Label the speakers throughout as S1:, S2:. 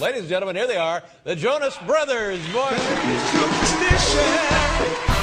S1: Ladies and gentlemen, here they are, the Jonas Brothers.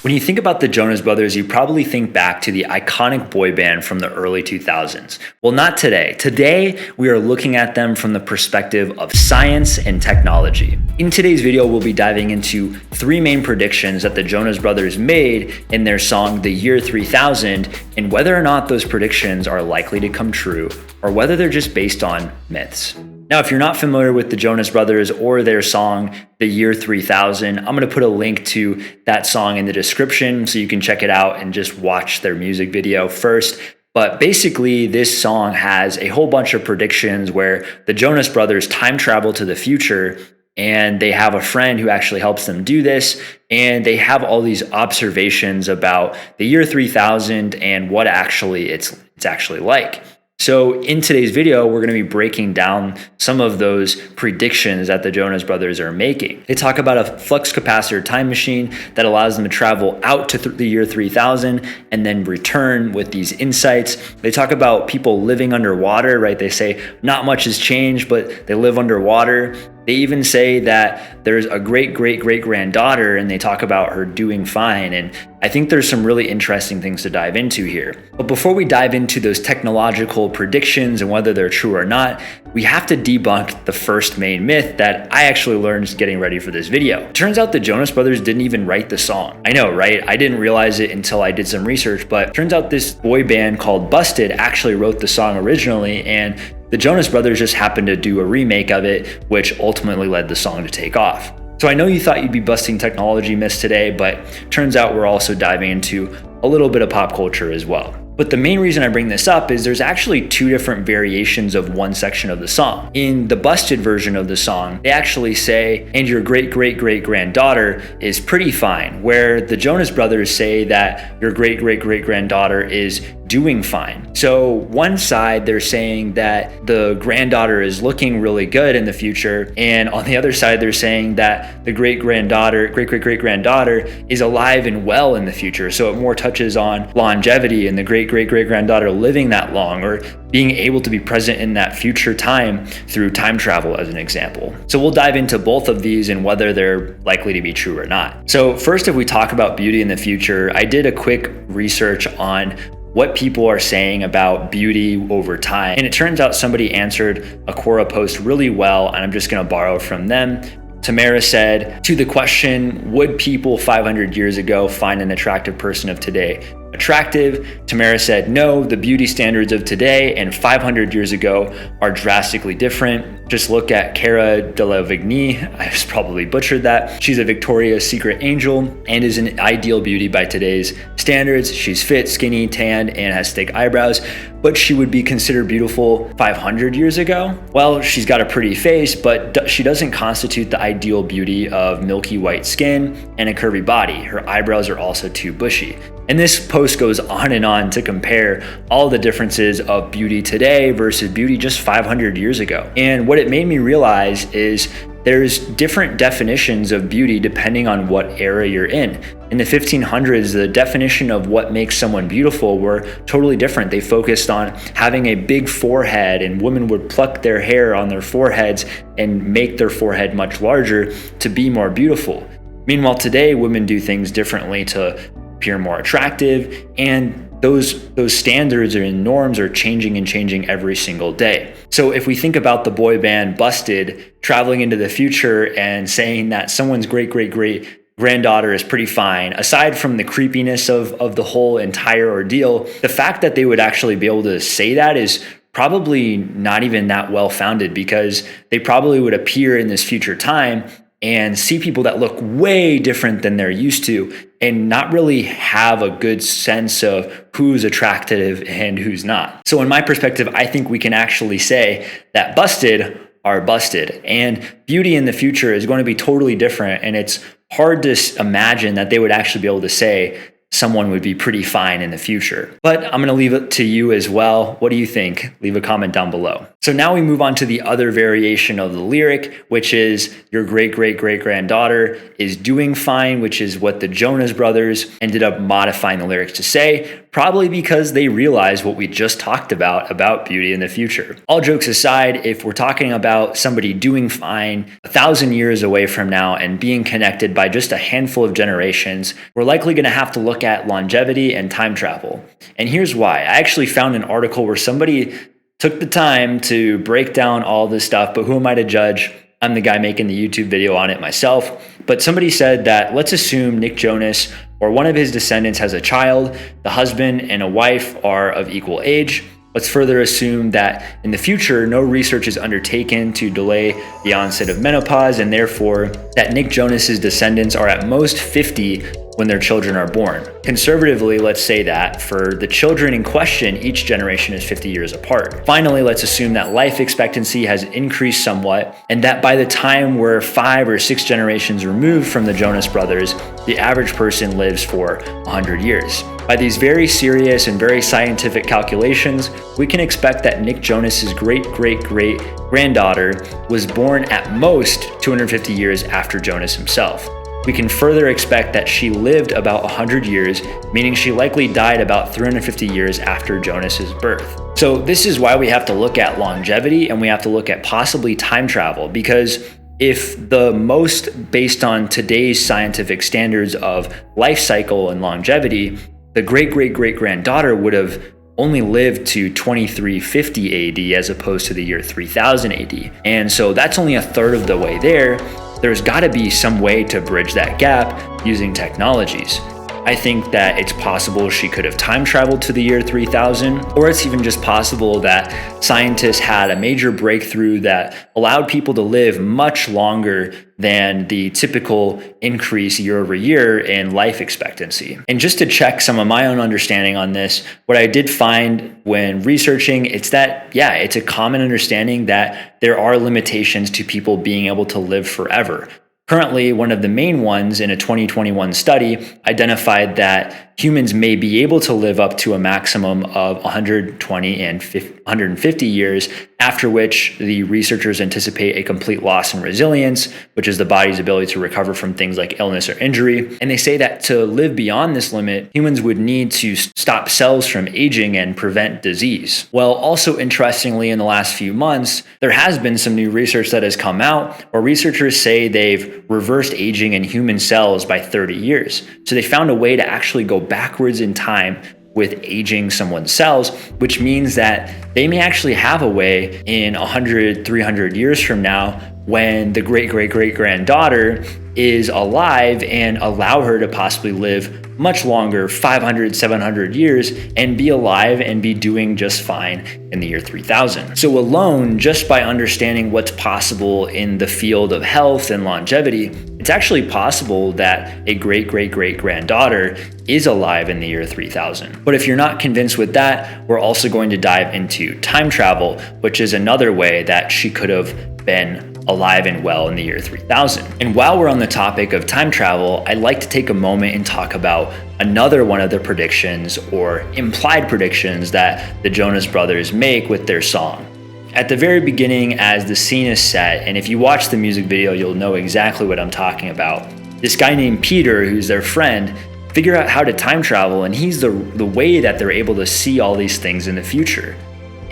S2: When you think about the Jonas Brothers, you probably think back to the iconic boy band from the early 2000s. Well, not today. Today, we are looking at them from the perspective of science and technology. In today's video, we'll be diving into three main predictions that the Jonas Brothers made in their song The Year 3000, and whether or not those predictions are likely to come true, or whether they're just based on myths. Now, if you're not familiar with the Jonas Brothers or their song, The Year 3000, I'm going to put a link to that song in the description so you can check it out and just watch their music video first. But basically, this song has a whole bunch of predictions where the Jonas Brothers time travel to the future, and they have a friend who actually helps them do this. And they have all these observations about the year 3000 and what actually it's actually like. So in today's video, we're going to be breaking down some of those predictions that the Jonas Brothers are making. They talk about a flux capacitor time machine that allows them to travel out to the year 3000 and then return with these insights. They talk about people living underwater, right? They say not much has changed, but they live underwater. They even say that there's a great-great-great-granddaughter, and they talk about her doing fine. And I think there's some really interesting things to dive into here. But before we dive into those technological predictions and whether they're true or not, we have to debunk the first main myth that I actually learned just getting ready for this video. It turns out the Jonas Brothers didn't even write the song. I know, right? I didn't realize it until I did some research, but it turns out this boy band called Busted actually wrote the song originally, and the Jonas Brothers just happened to do a remake of it, which ultimately led the song to take off. So I know you thought you'd be busting technology myths today, but turns out we're also diving into a little bit of pop culture as well. But the main reason I bring this up is there's actually two different variations of one section of the song. In the Busted version of the song, they actually say, and your great-great-great-granddaughter is pretty fine, where the Jonas Brothers say that your great-great-great-granddaughter is doing fine. So one side, they're saying that the granddaughter is looking really good in the future, and on the other side, they're saying that the great-great-great-granddaughter is alive and well in the future. So it more touches on longevity and the great-great-great-granddaughter living that long, or being able to be present in that future time through time travel as an example. So we'll dive into both of these and whether they're likely to be true or not. So first, if we talk about beauty in the future, I did a quick research on what people are saying about beauty over time. And it turns out somebody answered a Quora post really well, and I'm just gonna borrow from them. Tamara said, to the question, would people 500 years ago find an attractive person of today attractive? Tamara said, no, the beauty standards of today and 500 years ago are drastically different. Just look at Cara Delevingne. I just probably butchered that. She's a Victoria's Secret angel and is an ideal beauty by today's standards. She's fit, skinny, tan, and has thick eyebrows, but she would be considered beautiful 500 years ago. Well, she's got a pretty face, but she doesn't constitute the ideal beauty of milky white skin and a curvy body. Her eyebrows are also too bushy. And this post goes on and on to compare all the differences of beauty today versus beauty just 500 years ago. And what it made me realize is there's different definitions of beauty depending on what era you're in. In the 1500s, the definition of what makes someone beautiful were totally different. They focused on having a big forehead, and women would pluck their hair on their foreheads and make their forehead much larger to be more beautiful. Meanwhile, today, women do things differently to appear more attractive, and those standards and norms are changing every single day. So if we think about the boy band Busted traveling into the future and saying that someone's great-great-great-granddaughter is pretty fine, aside from the creepiness of the whole entire ordeal, the fact that they would actually be able to say that is probably not even that well founded, because they probably would appear in this future time and see people that look way different than they're used to and not really have a good sense of who's attractive and who's not. So in my perspective, I think we can actually say that Busted are busted, and beauty in the future is going to be totally different, and it's hard to imagine that they would actually be able to say someone would be pretty fine in the future. But I'm going to leave it to you as well. What do you think? Leave a comment down below. So now we move on to the other variation of the lyric, which is your great-great-great-granddaughter is doing fine, which is what the Jonas Brothers ended up modifying the lyrics to say. Probably because they realize what we just talked about beauty in the future. All jokes aside, if we're talking about somebody doing fine 1,000 years away from now and being connected by just a handful of generations, we're likely going to have to look at longevity and time travel. And here's why. I actually found an article where somebody took the time to break down all this stuff, but who am I to judge? I'm the guy making the YouTube video on it myself. But somebody said that let's assume Nick Jonas or one of his descendants has a child, the husband and a wife are of equal age. Let's further assume that in the future, no research is undertaken to delay the onset of menopause, and therefore that Nick Jonas's descendants are at most 50 when their children are born. Conservatively, let's say that for the children in question, each generation is 50 years apart. Finally, let's assume that life expectancy has increased somewhat, and that by the time we're 5 or 6 generations removed from the Jonas brothers, the average person lives for 100 years. By these very serious and very scientific calculations, we can expect that Nick Jonas's great-great-great-granddaughter was born at most 250 years after Jonas himself. We can further expect that she lived about 100 years, meaning she likely died about 350 years after Jonas's birth. So this is why we have to look at longevity and we have to look at possibly time travel, because if the most based on today's scientific standards of life cycle and longevity, the great-great-great-granddaughter would have only lived to 2350 AD as opposed to the year 3000 AD. And so that's only a third of the way there. There's got to be some way to bridge that gap using technologies. I think that it's possible she could have time traveled to the year 3000, or it's even just possible that scientists had a major breakthrough that allowed people to live much longer than the typical increase year over year in life expectancy. And just to check some of my own understanding on this, what I did find when researching, it's that, it's a common understanding that there are limitations to people being able to live forever. Currently, one of the main ones in a 2021 study identified that humans may be able to live up to a maximum of 120 and 150 years, after which the researchers anticipate a complete loss in resilience, which is the body's ability to recover from things like illness or injury. And they say that to live beyond this limit, humans would need to stop cells from aging and prevent disease. Well, also interestingly, in the last few months, there has been some new research that has come out where researchers say they've reversed aging in human cells by 30 years. So they found a way to actually go backwards in time with aging someone's cells, which means that they may actually have a way in 100, 300 years from now when the great-great-great-granddaughter is alive and allow her to possibly live much longer, 500, 700 years, and be alive and be doing just fine in the year 3000. So alone, just by understanding what's possible in the field of health and longevity, it's actually possible that a great-great-great-granddaughter is alive in the year 3000. But if you're not convinced with that, we're also going to dive into time travel, which is another way that she could have been alive and well in the year 3000. And while we're on the topic of time travel, I'd like to take a moment and talk about another one of the predictions or implied predictions that the Jonas brothers make with their song. At the very beginning, as the scene is set, and if you watch the music video, you'll know exactly what I'm talking about. This guy named Peter, who's their friend, figure out how to time travel, and he's the way that they're able to see all these things in the future.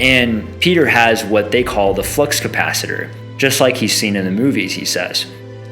S2: And Peter has what they call the flux capacitor, just like he's seen in the movies, he says.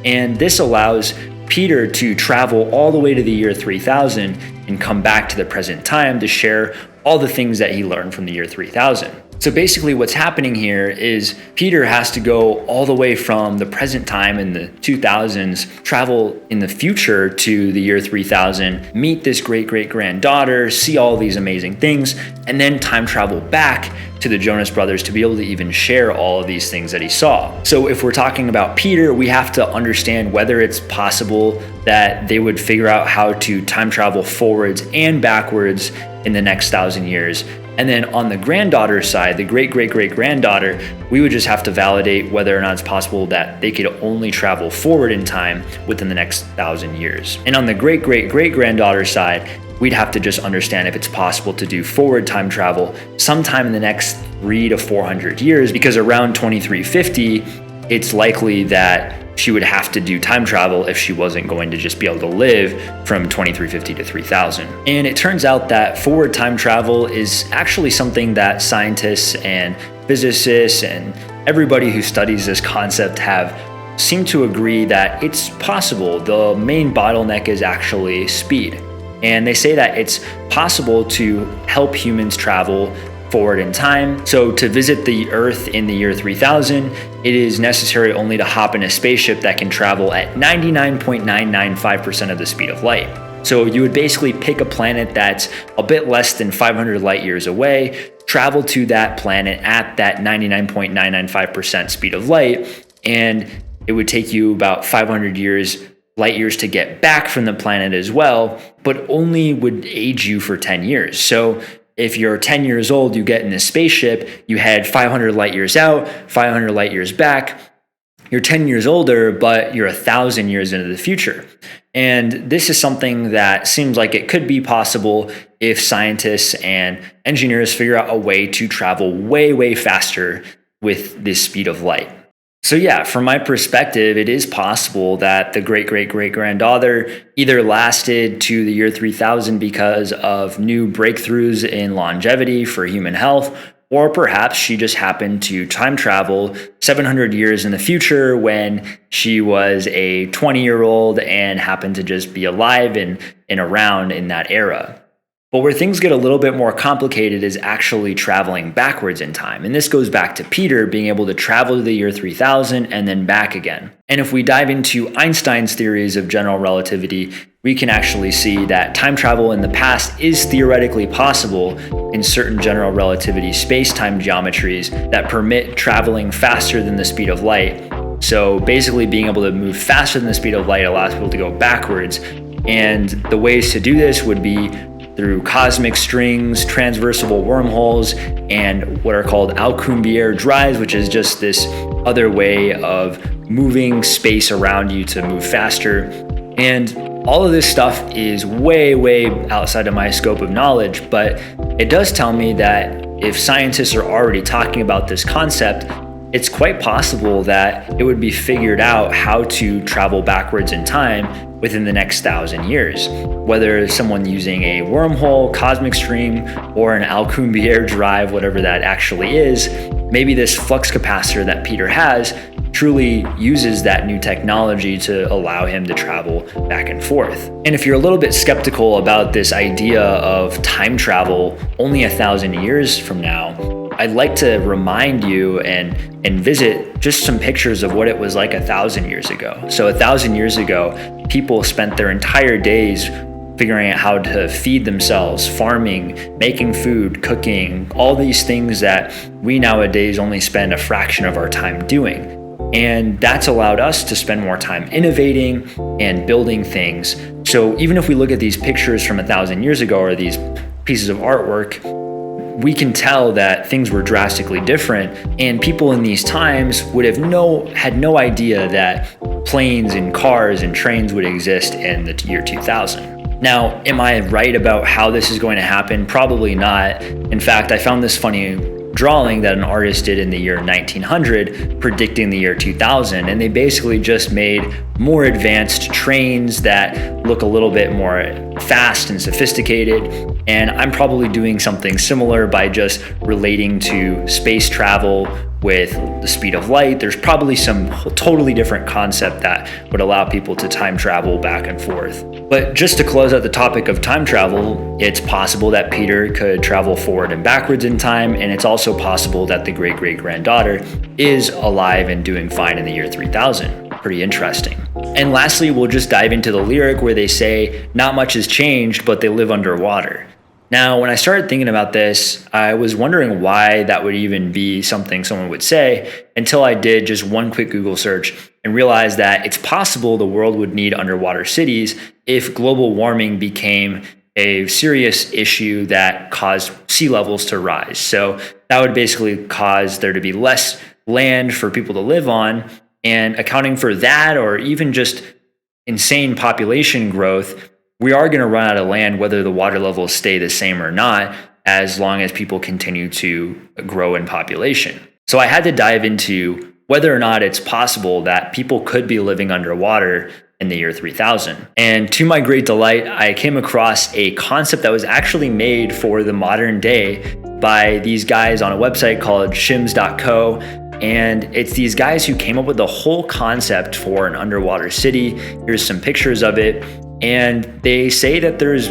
S2: And this allows Peter to travel all the way to the year 3000 and come back to the present time to share all the things that he learned from the year 3000. So basically what's happening here is Peter has to go all the way from the present time in the 2000s, travel in the future to the year 3000, meet this great-great-granddaughter, see all these amazing things, and then time travel back to the Jonas brothers to be able to even share all of these things that he saw. So if we're talking about Peter, we have to understand whether it's possible that they would figure out how to time travel forwards and backwards in the next 1,000 years. And then on the granddaughter's side, the great-great-great-granddaughter, we would just have to validate whether or not it's possible that they could only travel forward in time within the next 1,000 years. And on the great-great-great-granddaughter's side, we'd have to just understand if it's possible to do forward time travel sometime in the next 300 to 400 years, because around 2350 it's likely that she would have to do time travel if she wasn't going to just be able to live from 2350 to 3000. And it turns out that forward time travel is actually something that scientists and physicists and everybody who studies this concept have seem to agree that it's possible. The main bottleneck is actually speed. And they say that it's possible to help humans travel forward in time. So to visit the Earth in the year 3000, it is necessary only to hop in a spaceship that can travel at 99.995% of the speed of light. So you would basically pick a planet that's a bit less than 500 light years away, travel to that planet at that 99.995% speed of light, and it would take you about 500 light years to get back from the planet as well, but only would age you for 10 years. So if you're 10 years old, you get in this spaceship, you head 500 light years out, 500 light years back, you're 10 years older, but you're 1,000 years into the future. And this is something that seems like it could be possible if scientists and engineers figure out a way to travel way, way faster with this speed of light. So yeah, from my perspective, it is possible that the great-great-great-granddaughter either lasted to the year 3000 because of new breakthroughs in longevity for human health, or perhaps she just happened to time travel 700 years in the future when she was a 20-year-old and happened to just be alive and around in that era. But where things get a little bit more complicated is actually traveling backwards in time. And this goes back to Peter being able to travel to the year 3000 and then back again. And if we dive into Einstein's theories of general relativity, we can actually see that time travel in the past is theoretically possible in certain general relativity space-time geometries that permit traveling faster than the speed of light. So basically being able to move faster than the speed of light allows people to go backwards. And the ways to do this would be through cosmic strings, transversal wormholes, and what are called Alcubierre drives, which is just this other way of moving space around you to move faster. And all of this stuff is way, way outside of my scope of knowledge, but it does tell me that if scientists are already talking about this concept, it's quite possible that it would be figured out how to travel backwards in time within the next 1,000 years. Whether someone using a wormhole, cosmic stream, or an Alcubierre drive, whatever that actually is, maybe this flux capacitor that Peter has truly uses that new technology to allow him to travel back and forth. And if you're a little bit skeptical about this idea of time travel only 1,000 years from now, I'd like to remind you and visit just some pictures of what it was like 1,000 years ago. So 1,000 years ago, people spent their entire days figuring out how to feed themselves, farming, making food, cooking, all these things that we nowadays only spend a fraction of our time doing. And that's allowed us to spend more time innovating and building things. So even if we look at these pictures from 1,000 years ago or these pieces of artwork, we can tell that things were drastically different, and people in these times would have had no idea that planes and cars and trains would exist in the year 2000. Now, am I right about how this is going to happen? Probably not. In fact, I found this funny drawing that an artist did in the year 1900 predicting the year 2000, and they basically just made more advanced trains that look a little bit more fast and sophisticated. And I'm probably doing something similar by just relating to space travel with the speed of light. There's probably some totally different concept that would allow people to time travel back and forth. But just to close out the topic of time travel, it's possible that Peter could travel forward and backwards in time, and it's also possible that the great-great-granddaughter is alive and doing fine in the year 3000. Pretty interesting. And lastly, we'll just dive into the lyric where they say, "Not much has changed, but they live underwater." Now, when I started thinking about this, I was wondering why that would even be something someone would say until I did just one quick Google search and realized that it's possible the world would need underwater cities if global warming became a serious issue that caused sea levels to rise. So that would basically cause there to be less land for people to live on, and accounting for that or even just insane population growth, we are going to run out of land whether the water levels stay the same or not, as long as people continue to grow in population. So I had to dive into whether or not it's possible that people could be living underwater in the year 3000. And to my great delight, I came across a concept that was actually made for the modern day by these guys on a website called shims.co. And it's these guys who came up with the whole concept for an underwater city. Here's some pictures of it. And they say that there's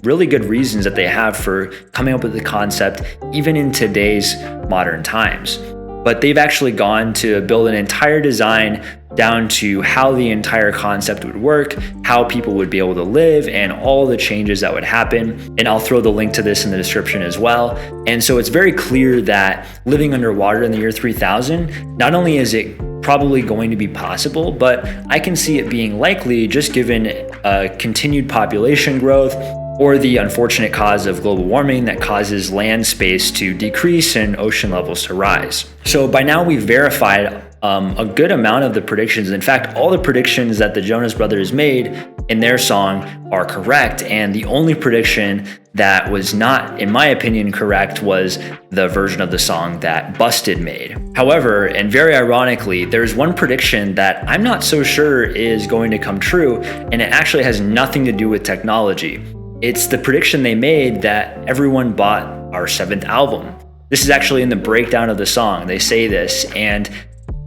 S2: really good reasons that they have for coming up with the concept, even in today's modern times. But they've actually gone to build an entire design down to how the entire concept would work, how people would be able to live, and all the changes that would happen. And I'll throw the link to this in the description as well. And so it's very clear that living underwater in the year 3000, not only is it probably going to be possible, but I can see it being likely just given continued population growth, or the unfortunate cause of global warming that causes land space to decrease and ocean levels to rise. So by now we've verified a good amount of the predictions. In fact, all the predictions that the Jonas Brothers made in their song are correct. And the only prediction that was not, in my opinion, correct was the version of the song that Busted made. However, and very ironically, there's one prediction that I'm not so sure is going to come true, and it actually has nothing to do with technology. It's the prediction they made that everyone bought our 7th album. This is actually in the breakdown of the song. They say this, and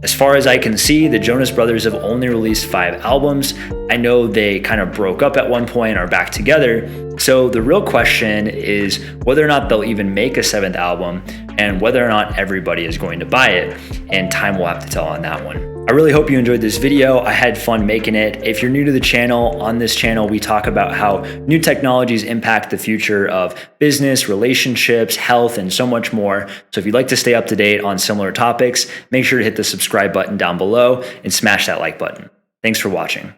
S2: as far as I can see, the Jonas Brothers have only released 5 albums. I know they kind of broke up at one point, are back together. So the real question is whether or not they'll even make a 7th album, and whether or not everybody is going to buy it. And time will have to tell on that one. I really hope you enjoyed this video. I had fun making it. If you're new to the channel, on this channel, we talk about how new technologies impact the future of business, relationships, health, and so much more. So if you'd like to stay up to date on similar topics, make sure to hit the subscribe button down below and smash that like button. Thanks for watching.